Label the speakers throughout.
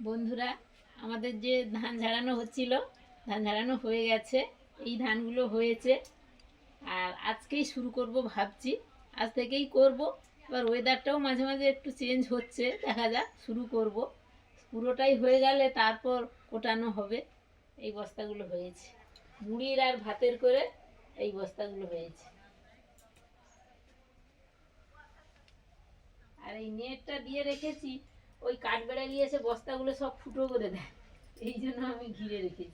Speaker 1: বন্ধুরা, আমাদের যে ধান ঝাড়ানো হচ্ছিল, ধান ঝাড়ানো হয়ে গেছে। এই ধানগুলো হয়েছে, আর আজকেই শুরু করব ভাবছি। আজ থেকেই করব। এবার ওয়েদারটাও মাঝে মাঝে একটু চেঞ্জ হচ্ছে, দেখা যাক। শুরু করব, পুরোটাই হয়ে গেলে তারপর কোটানো হবে। এই বস্তাগুলো হয়েছে, মুড়ির আর ভাতের করে এই বস্তাগুলো হয়েছে। আর এই নেটটা দিয়ে রেখেছি, ওই কাঠবেড়ালি এসে বস্তাগুলো সব ফুটো করে দেয়, এই জন্য আমি ঘিরে রেখেছি।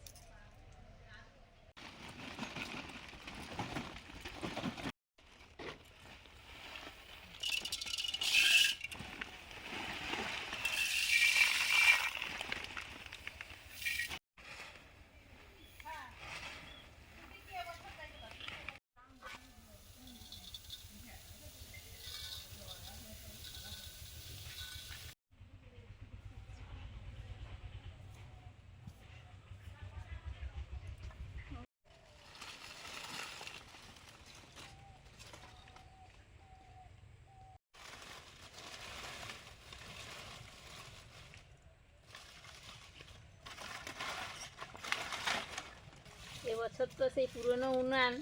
Speaker 1: এবছর তো সেই পুরনো উনান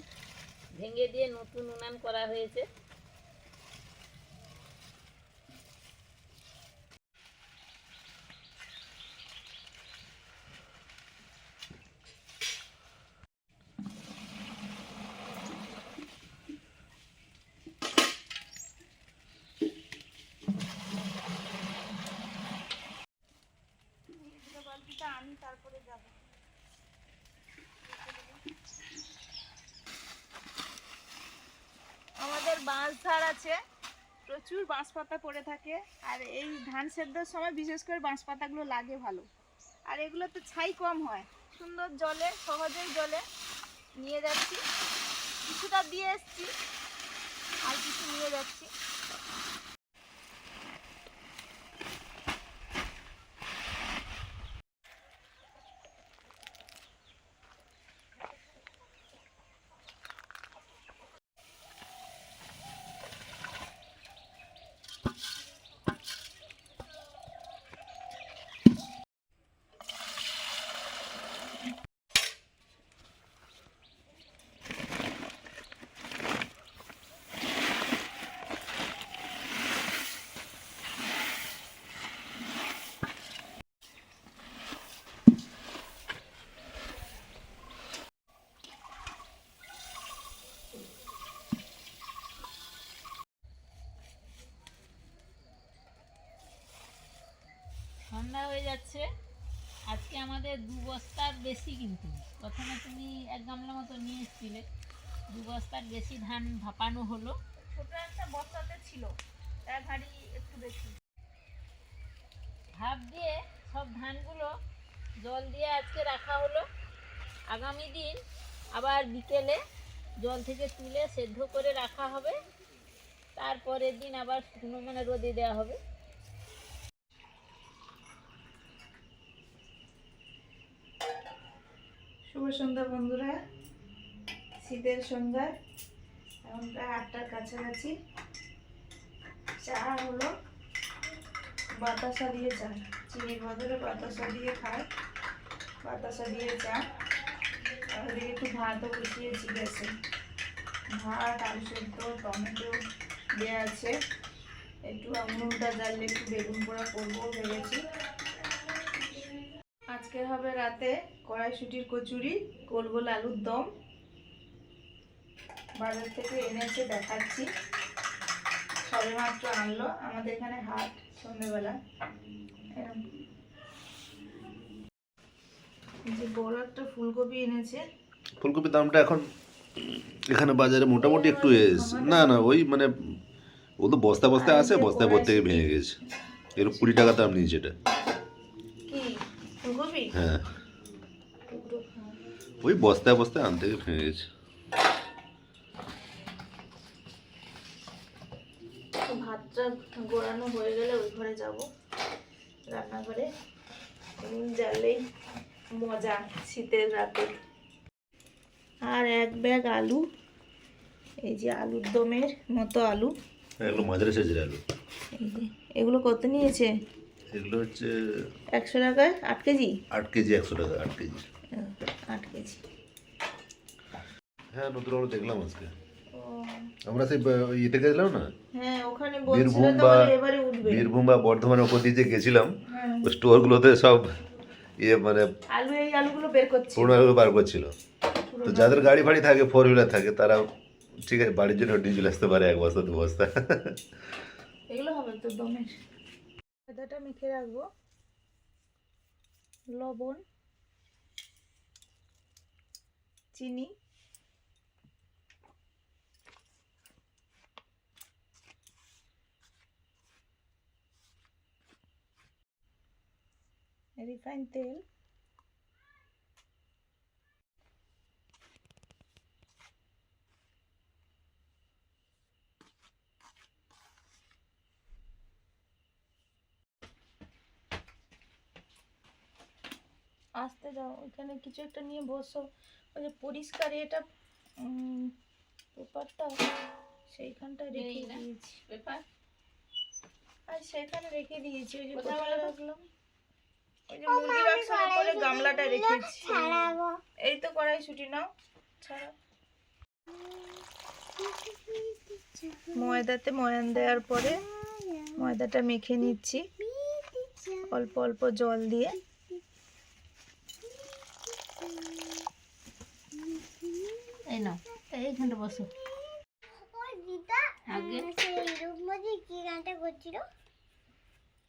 Speaker 1: ভেঙে দিয়ে নতুন উনান করা হয়েছে।
Speaker 2: আমি তারপরে যাব। আমাদের বাঁশ ঝাড় আছে, প্রচুর বাঁশ পাতা পড়ে থাকে। আর এই ধান সেদ্ধর সময় বিশেষ করে বাঁশ পাতাগুলো লাগে ভালো। আর এগুলোতে ছাই কম হয়, সুন্দর জলে, সহজেই জলে নিয়ে যাচ্ছি। কিছুটা দিয়ে এসছি, আর কিছু নিয়ে যাচ্ছি।
Speaker 1: ঠান্ডা হয়ে যাচ্ছে। আজকে আমাদের 2 বস্তার বেশি, কিন্তু প্রথমে তুমি 1 গামলা মতো নিয়ে এসেছিলে। 2 বস্তার বেশি ধান ভাপানো হলো।
Speaker 2: ছোট একটা বস্তাতে ছিল, এক হাঁড়ি একটু বেশি।
Speaker 1: ভাপ দিয়ে সব ধানগুলো জল দিয়ে আজকে রাখা হলো। আগামী দিন আবার বিকেলে জল থেকে তুলে সেদ্ধ করে রাখা হবে। তারপরের দিন আবার শুকনো মানে রোদে দেওয়া হবে।
Speaker 2: শুভ সন্ধ্যা বন্ধুরা, শীতের সন্ধ্যা। এখন প্রায় 8টার কাছাকাছি। চা হলো বাতাসা দিয়ে চা, চিনির বদলে বাতাসা দিয়ে খায়, বাতাসা দিয়ে চা। আর ওদিকে একটু ভাতও বসিয়েছি গ্যাসে, ভাত, আলু সেদ্ধ, টমেটো দেওয়া আছে। একটু উনুনটা জ্বাললে একটু বেগুন পোড়া করবো ভেবেছি। আজকে হবে রাতে কড়াইশুঁটির কচুরি, গোল গোল আলুর দম। বাজার থেকে এনেছে, দেখাচ্ছি। সবে মাত্র আনলো, আমাদের এখানে হাট সন্ধ্যেবেলা। যে বড় একটা ফুলকপি এনেছে।
Speaker 3: ফুলকপির দামটা এখন এখানে বাজারে মোটামুটি একটু না না, ওই মানে ও তো বস্তা বস্তায় আসে, বস্তায় ভর্তি থেকে ভেঙে গেছে। এর 20 টাকা দাম নিয়েছে এটা।
Speaker 2: কি ফুলকপি?
Speaker 3: হ্যাঁ, ওই বস্তায় বস্তায় আনতে গিয়ে ভেঙে গেছে।
Speaker 2: ভাতটা গোড়ানো হয়ে গেলে ওই ঘরে যাব, রান্নাঘরে। জ্বালেই মজা শীতের রাতে। আর 1 ব্যাগ আলু, এই যে আলুর দমের মতো আলু।
Speaker 3: এগুলো মাঝারি সাইজের আলু।
Speaker 2: এই যে এগুলো কত নিয়েছে?
Speaker 3: এগুলো হচ্ছে
Speaker 2: 100 টাকায় 8 কেজি।
Speaker 3: 8 কেজি 100 টাকা, 8 কেজি।
Speaker 2: 8 কেজি।
Speaker 3: হ্যাঁ নতুন আলু দেখলাম আজকে।
Speaker 2: ও
Speaker 3: আমরা সেই ইয়েতে গেছিলাম না,
Speaker 2: হ্যাঁ, ওখানে বলছিল
Speaker 3: বীরভূম
Speaker 2: তো
Speaker 3: বা
Speaker 2: বলে এবারে উঠবে।
Speaker 3: বীরভূম বা বর্ধমানের ওপর দিয়ে যে গেছিলাম,
Speaker 2: হ্যাঁ,
Speaker 3: ওই স্টোরগুলোতে সব মানে
Speaker 2: এই আলুগুলো বের করছি।
Speaker 3: পুরোনো আলু বার করছিল। তো যাদের গাড়ি ফাড়ি থাকে, 4 হুইলার থাকে, তারা ঠিক আছে বাড়ির জন্য নিয়ে চলে আসতে পারে 1 বস্তা 2 বস্তা।
Speaker 2: এগুলো হবে তো দমের। ময়দাটা মেখে রাখবো, লবণ, চিনি, রিফাইন তেল, আসতে যাও, ওইখানে কিছু একটা নিয়ে বসো। ওই যে পরিষ্কার এটা পেপারটা সেইখানটা রেখে দিয়েছি।
Speaker 1: পেপার
Speaker 2: আর সেখানে রেখে দিয়েছি, ওই যে কোথায় রাখলাম, ওই যে মুরগি বাক্সের উপরে গামলাটা রেখেছি। এই তো কড়াইশুঁটি নাও, ছাড়া। ময়দাতে ময়ান দেওয়ার পরে ময়দাটা মেখে নিচ্ছি অল্প অল্প জল দিয়ে।
Speaker 1: এই নাও, এইখানটা বসো। আগে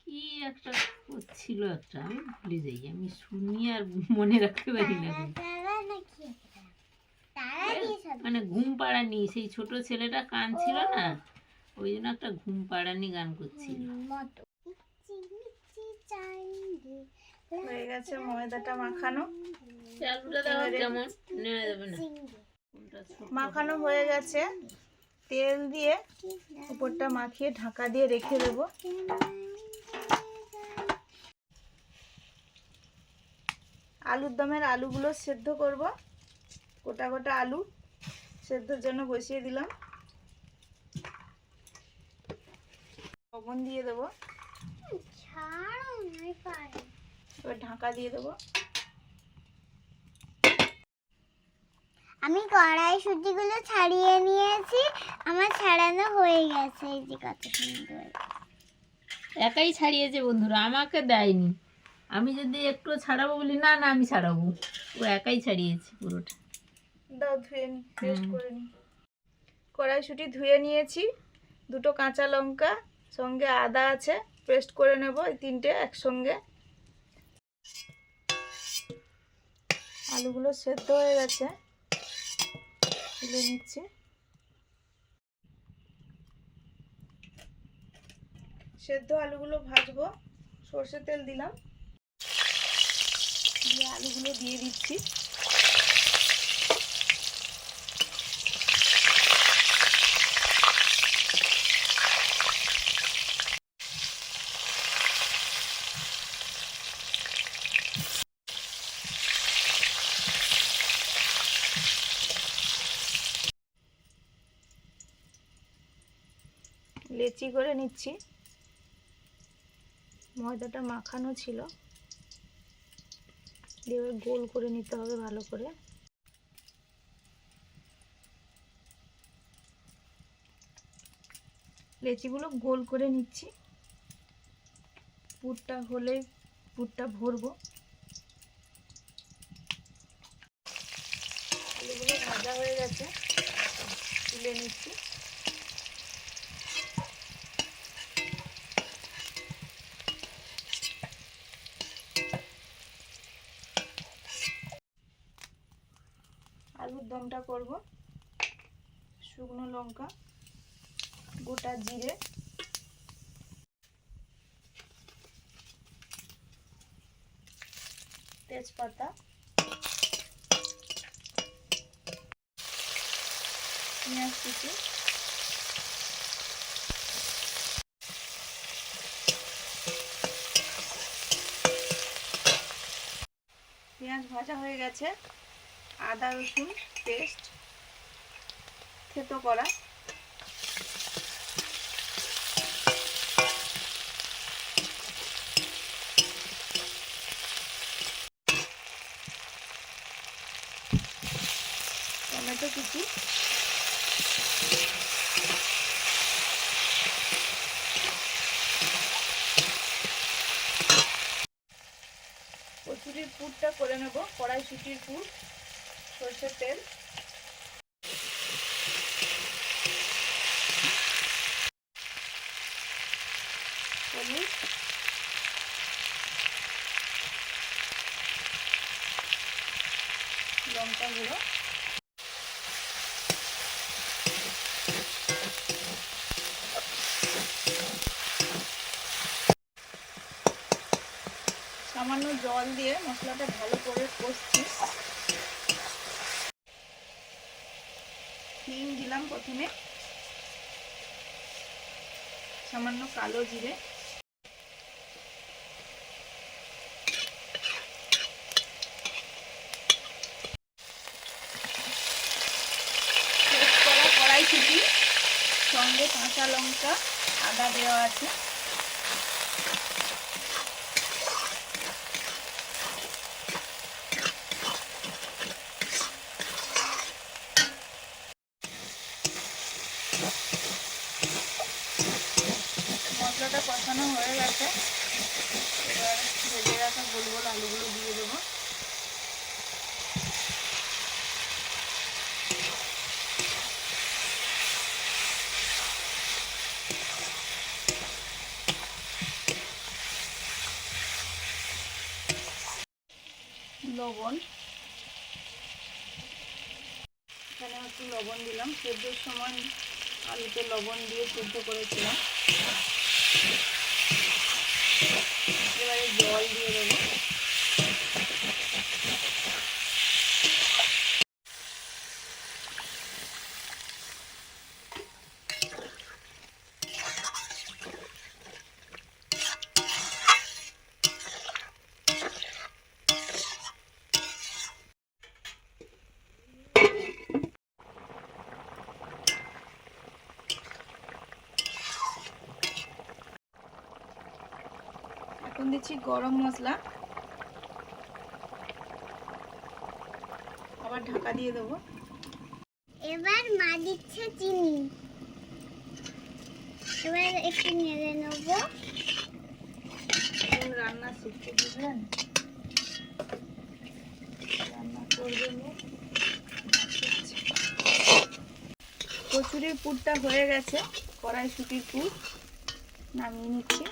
Speaker 1: কি একটা করছিল, একটা আমি ভুলে যাই, আমি শুনি আর মনে রাখতে পারি না। মানে ঘুম পাড়ানি, সেই ছোট ছেলেটা কান ছিল না, ওই জন্য একটা ঘুম পাড়ানি গান করছিল।
Speaker 2: হয়ে গেছে ময়দাটা মাখানো।
Speaker 1: আলুটা দেওয়া কেমন নেওয়া যাবে না,
Speaker 2: মাখানো হয়ে গেছে, তেল দিয়ে উপরটা মাখিয়ে ঢাকা দিয়ে রেখে দেবো। আলুর দমের আলুগুলো সেদ্ধ করব, গোটা গোটা আলু সেদ্ধর জন্য বসিয়ে দিলাম। লবণ দিয়ে দেবো, এবার ঢাকা দিয়ে দেবো।
Speaker 4: আমি কড়াইশুঁটিগুলো ছাড়িয়ে নিয়েছি, আমার ছাড়ানো হয়ে গেছে। এই যে কত সুন্দর।
Speaker 1: একাই ছাড়িয়েছে বন্ধুরা, আমাকে দেয়নি। আমি যদি একটু ছাড়াবো বলি, না না আমি ছাড়াবো, ও একাই ছাড়িয়েছে পুরোটা।
Speaker 2: দাও ধুয়ে নি, পেস্ট করে নি। কড়াইশুঁটি ধুয়ে নিয়েছি, 2টো কাঁচা লঙ্কা, সঙ্গে আদা আছে, পেস্ট করে নেব এই 3টে একসঙ্গে। আলুগুলো সেদ্ধ হয়ে গেছে, তুলে নিচ্ছি। সেদ্ধ আলুগুলো ভাজবো, সর্ষের তেল দিলাম, দিয়ে আলুগুলো দিয়ে দিচ্ছি। লেচি করে নিচ্ছি, ময়দাটা মাখানো ছিল, দিয়ে গোল করে নিতে হবে ভালো করে। লেচিগুলো গোল করে নিচ্ছি, পুরটা হলে পুরটা ভরবো। আলুগুলো ভাজা হয়ে গেছে, তুলে নিচ্ছি। আলুর দমটা করব, শুকনো লঙ্কা, গোটা জিরে, তেজপাতা, পেঁয়াজ কুচি, পেঁয়াজ ভাজা হয়ে গেছে, আদা রসুন পেস্ট থেতো করা, কড়াইশুঁটি, কচুরির পুরটা করে নেব। কড়াইশুঁটির পুর, সরষের তেল, হলুদ, লঙ্কা গুঁড়ো, সামান্য জল দিয়ে মশলাটা ভালো করে কষছি। হিং দিলাম প্রথমে, সামান্য কালো জিরে, কড়াইশুঁটি, সঙ্গে কাঁচা লঙ্কা, আদা দেওয়া আছে। মশলাটা কষানো হয়ে গেছে, এবার ভেজে রাখা গোল গোল আলুগুলো দিয়ে দেবো। লবণ, এখানে একটু লবণ দিলাম। সেদ্ধর সময় আলুতে লবণ দিয়ে সেদ্ধ করেছিলাম। এবারে জল দিয়ে দেবো। এখন দিচ্ছি গরম মশলা, আবার ঢাকা দিয়ে দেবো।
Speaker 4: এবার মা দিচ্ছে চিনি, এবার একটু নেড়ে নেবো।
Speaker 2: রান্না শিখতে বুঝলেন, রান্না করবেন। কচুরির পুরটা হয়ে গেছে, কড়াইশুঁটির পুর নামিয়ে নিচ্ছি।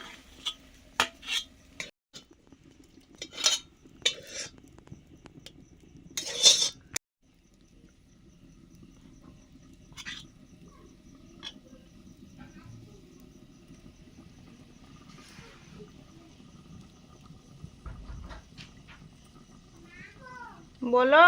Speaker 2: বলো।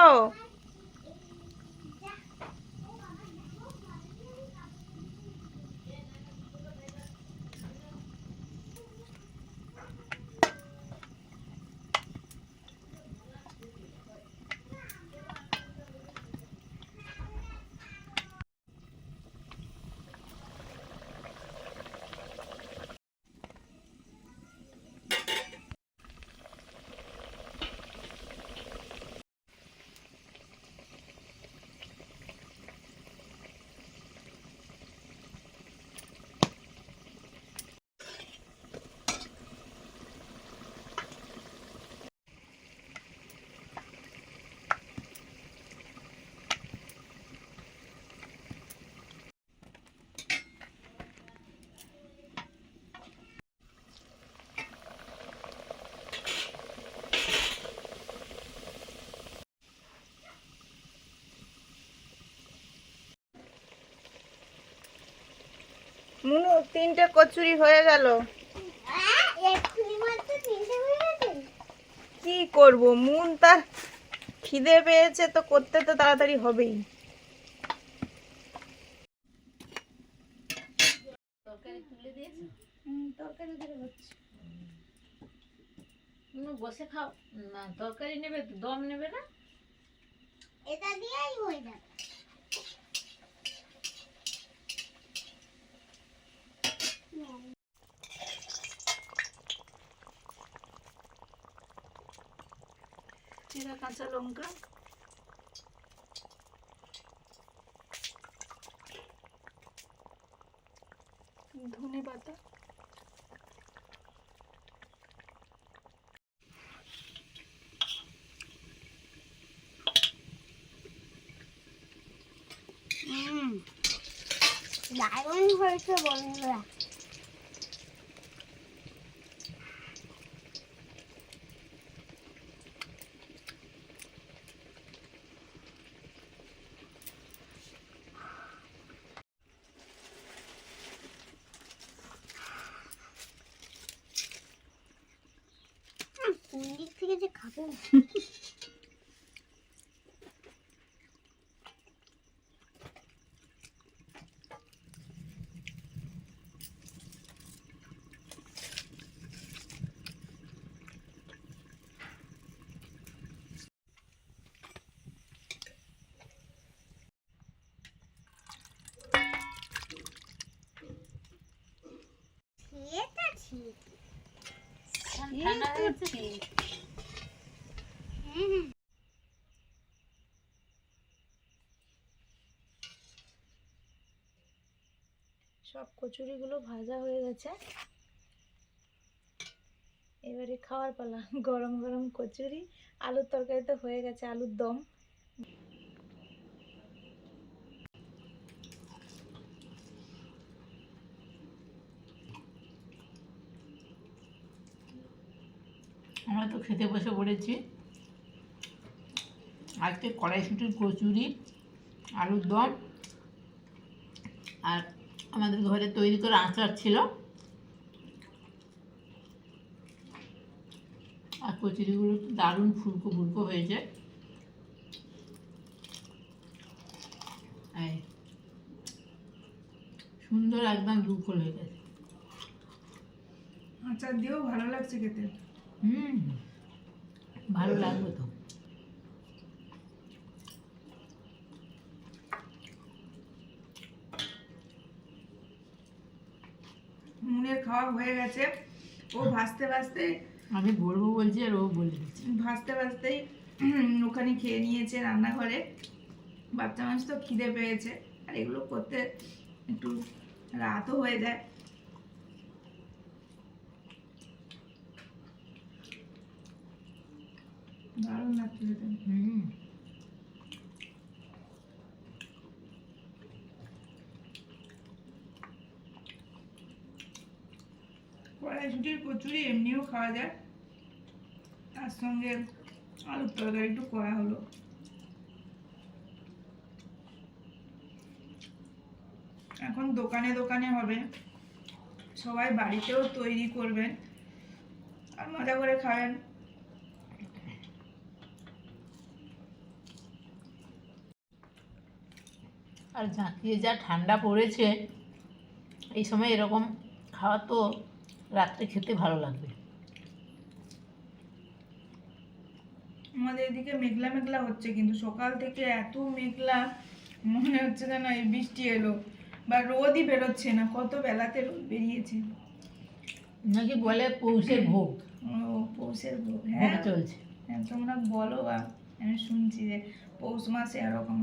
Speaker 2: মুনু, 3টে কচুরি হয়ে গেল।
Speaker 4: এক্ষুনি মাত্র 3টে হয়ে গেছে।
Speaker 2: কি করব, মন তার খিদে পেয়েছে তো করতে তো তাড়াতাড়ি হবেই।
Speaker 1: তরকারি তুলে দিয়েছো?
Speaker 2: তরকারি ধরে হচ্ছে।
Speaker 1: বসে খাও না, তরকারি নেবে তো, দম নেবে না?
Speaker 4: এটা দিয়েই হয়ে যাবে।
Speaker 2: চেরা কাঁচা লঙ্কা, ধনে পাতা।
Speaker 4: দারুণ হয়েছে বন্ধুরা। কোন দিক থেকে যে খাবো? এটা ঠিক।
Speaker 1: ঠান্ডা হয়ে যাচ্ছে।
Speaker 2: সব কচুরিগুলো ভাজা হয়ে গেছে, এবারে খাওয়ার পালা। গরম গরম কচুরি, আলুর তরকারি তো হয়ে গেছে, আলুর দম।
Speaker 1: আমরা তো খেতে বসে পড়েছি। আজকে কড়াইশুঁটির কচুরি, আলুর দম, আর আমাদের ঘরে তৈরি করা আচার ছিল। আর কচুরিগুলো দারুণ ফুলকো ফুলকো হয়েছে। এই সুন্দর একদম দুফল হয়ে গেছে।
Speaker 2: আচার দিয়েও ভালো লাগছে খেতে।
Speaker 1: ভালো লাগবে তো।
Speaker 2: মুনের খাওয়া হয়ে গেছে, ও ভাজতে ভাজতে,
Speaker 1: আমি বলবো বলছি আর ও বলে দিচ্ছে।
Speaker 2: ভাজতে ভাজতেই ওখানে খেয়ে নিয়েছে রান্নাঘরে। বাচ্চা মানুষ তো খিদে পেয়েছে, আর এগুলো করতে একটু রাতও হয়ে যায়। দারুণ লাগছে খেতে। কড়াইশুঁটির কচুরি এমনিও খাওয়া যায়, তার সঙ্গে আলুর তরকারি একটু করা হলো। এখন দোকানে দোকানে হবে, সবাই বাড়িতেও তৈরি করবেন আর মজা করে খাবেন।
Speaker 1: আর ঝাঁকিয়ে যা ঠান্ডা পড়েছে, এই সময় এরকম খাওয়া তো রাত্রে খেতে ভালো লাগবে।
Speaker 2: আমাদের এদিকে মেঘলা মেঘলা হচ্ছে, কিন্তু সকাল থেকে এত মেঘলা, মনে হচ্ছে যেন এই বৃষ্টি এলো, বা রোদই বেরোচ্ছে না। কত বেলাতে রোদ বেরিয়েছে।
Speaker 1: নাকি বলে পৌষের ভোগ।
Speaker 2: ও পৌষের ভোগ,
Speaker 1: ভোগ
Speaker 2: হ্যাঁ
Speaker 1: চলছে।
Speaker 2: হ্যাঁ, তোমরা বলো, বা আমি শুনছি যে পৌষ মাসে এরকম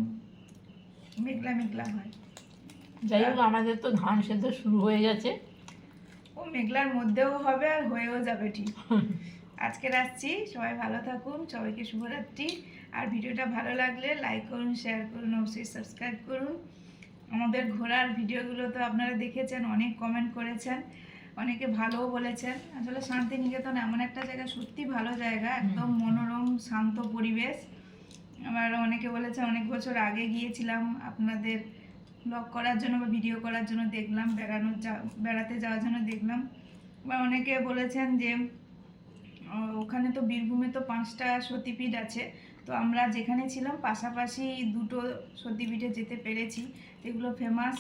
Speaker 2: মেঘলা মেঘলা হয়।
Speaker 1: যাই হোক, আমাদের তো ধান সেদ্ধ শুরু হয়ে গেছে।
Speaker 2: ও মেঘলার মধ্যেও হবে আর হয়েও যাবে ঠিক। আজকে রাখছি, সবাই ভালো থাকুন, সবাইকে শুভরাত্রি। আর ভিডিওটা ভালো লাগলে লাইক করুন, শেয়ার করুন, অবশ্যই সাবস্ক্রাইব করুন। আমাদের ঘোরার ভিডিওগুলো তো আপনারা দেখেছেন, অনেক কমেন্ট করেছেন, অনেকে ভালোও বলেছেন। আসলে শান্তিনিকেতন এমন একটা জায়গা, সত্যি ভালো জায়গা, একদম মনোরম শান্ত পরিবেশ। আবার অনেকে বলেছে অনেক বছর আগে গিয়েছিলাম, আপনাদের ব্লগ করার জন্য বা ভিডিও করার জন্য দেখলাম, বেড়াতে যাওয়ার জন্য দেখলাম। বা অনেকে বলেছেন যে ওখানে তো বীরভূমে তো 5টা সতীপীঠ আছে, তো আমরা যেখানে ছিলাম পাশাপাশি 2টো সতীপীঠে যেতে পেরেছি। এগুলো ফেমাস,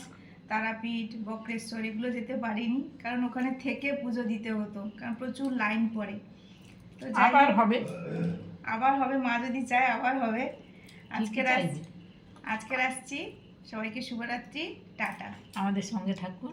Speaker 2: তারাপীঠ, বক্রেশ্বর, এগুলো যেতে পারিনি, কারণ ওখানে থেকে পুজো দিতে হতো, কারণ প্রচুর লাইন পড়ে। তো
Speaker 1: আবার হবে,
Speaker 2: আবার হবে, মা যদি চায় আবার হবে। আজকে আসছি, সবাইকে শুভরাত্রি, টাটা।
Speaker 1: আমাদের সঙ্গে থাকুন।